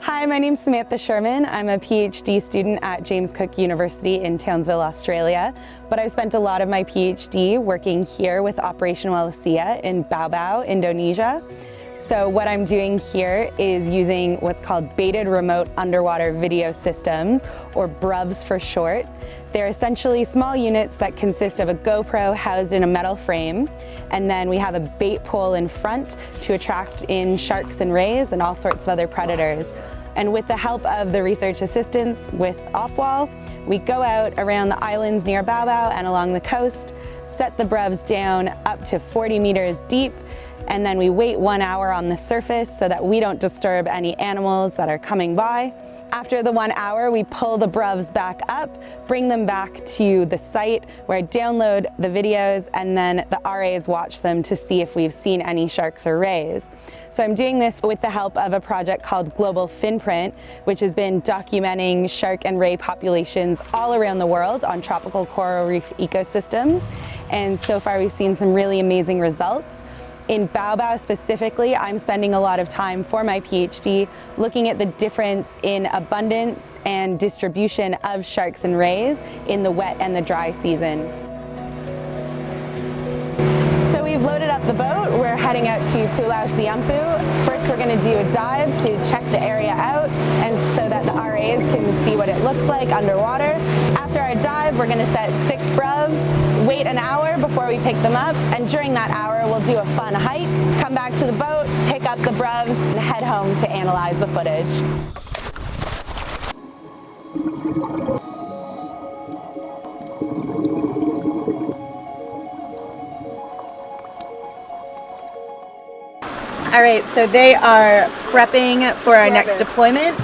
Hi, my name's Samm Sherman. I'm a PhD student at James Cook University in Townsville, Australia, but I've spent a lot of my PhD working here with Operation Wallacea in Bau Bau, Indonesia. So what I'm doing here is using what's called Baited Remote Underwater Video Systems, or BRUVs for short. They're essentially small units that consist of a GoPro housed in a metal frame, and then we have a bait pole in front to attract in sharks and rays and all sorts of other predators. And with the help of the research assistants with OPWAL, we go out around the islands near Bau Bau and along the coast, set the BRUVs down up to 40 meters deep, and then we wait 1 hour on the surface so that we don't disturb any animals that are coming by. After the 1 hour, we pull the BRUVs back up, bring them back to the site where I download the videos, and then the RAs watch them to see if we've seen any sharks or rays. So I'm doing this with the help of a project called Global Finprint, which has been documenting shark and ray populations all around the world on tropical coral reef ecosystems. And so far we've seen some really amazing results. In Bau Bau specifically, I'm spending a lot of time for my PhD looking at the difference in abundance and distribution of sharks and rays in the wet and the dry season. So we've loaded up the boat. We're heading out to Pulau Siampu. First we're going to do a dive to check the area out and so that the RAs can see what it looks like underwater. After our dive, we're going to set 6 BRUVs, wait an hour before we pick them up, and during that hour we'll do a fun hike, come back to the boat, pick up the BRUVs, and head home to analyze the footage. All right, so they are prepping for our next deployment.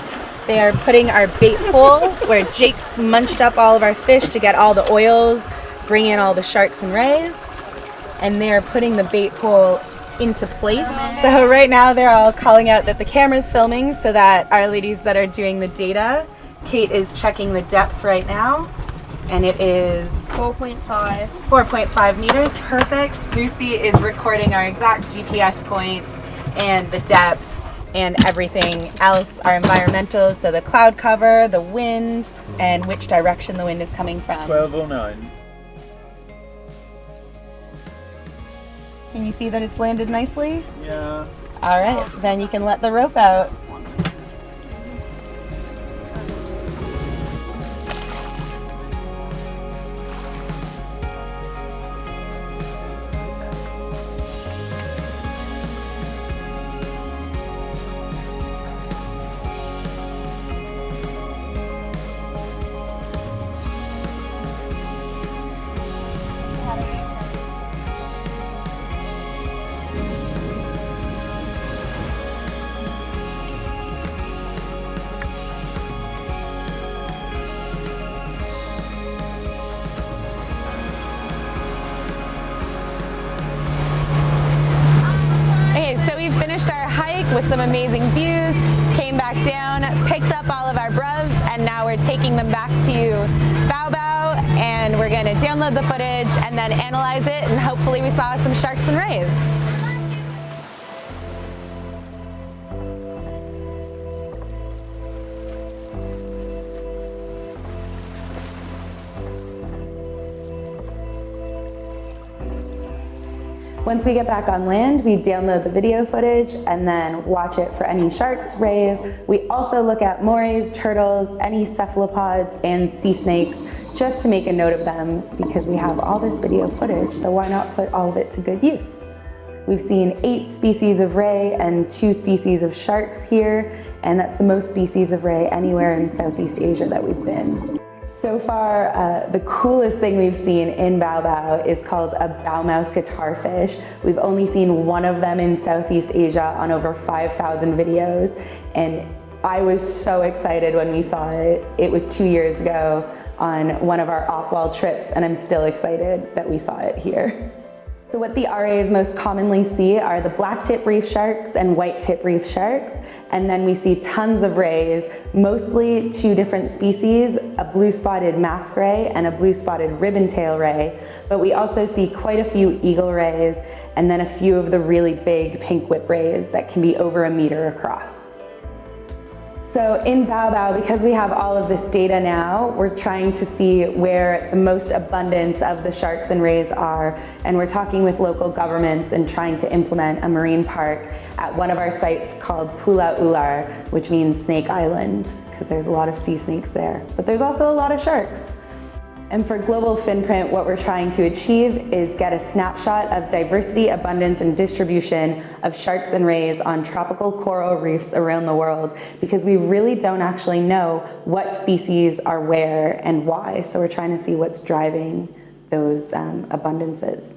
They are putting our bait pole where Jake's munched up all of our fish to get all the oils, bring in all the sharks and rays, and they are putting the bait pole into place. So right now they're all calling out that the camera's filming so that our ladies that are doing the data, Kate is checking the depth right now, and it is 4.5 meters, perfect. Lucy is recording our exact GPS point and the depth and everything else, our environmental, so the cloud cover, the wind, and which direction the wind is coming from. 1209. Can you see that it's landed nicely? Yeah. All right, then you can let the rope out. With some amazing views, came back down, picked up all of our BRUVs, and now we're taking them back to Bau Bau, and we're going to download the footage and then analyze it, and hopefully we saw some sharks and rays. Once we get back on land, we download the video footage and then watch it for any sharks, rays. We also look at morays, turtles, any cephalopods, and sea snakes, just to make a note of them because we have all this video footage, so why not put all of it to good use? We've seen 8 species of ray and 2 species of sharks here, and that's the most species of ray anywhere in Southeast Asia that we've been. So far, the coolest thing we've seen in Bau Bau is called a bowmouth guitarfish. We've only seen one of them in Southeast Asia on over 5,000 videos, and I was so excited when we saw it. It was 2 years ago on one of our OPWAL trips, and I'm still excited that we saw it here. So what the RAs most commonly see are the black-tip reef sharks and white-tip reef sharks. And then we see tons of rays, mostly two different species, a blue-spotted mask ray and a blue-spotted ribbon-tail ray. But we also see quite a few eagle rays and then a few of the really big pink whip rays that can be over 1 meter across. So in Bau Bau, because we have all of this data now, we're trying to see where the most abundance of the sharks and rays are, and we're talking with local governments and trying to implement a marine park at one of our sites called Pulau Ular, which means Snake Island, because there's a lot of sea snakes there. But there's also a lot of sharks. And for global finprint, what we're trying to achieve is get a snapshot of diversity, abundance, and distribution of sharks and rays on tropical coral reefs around the world, because we really don't actually know what species are where and why. So we're trying to see what's driving those abundances.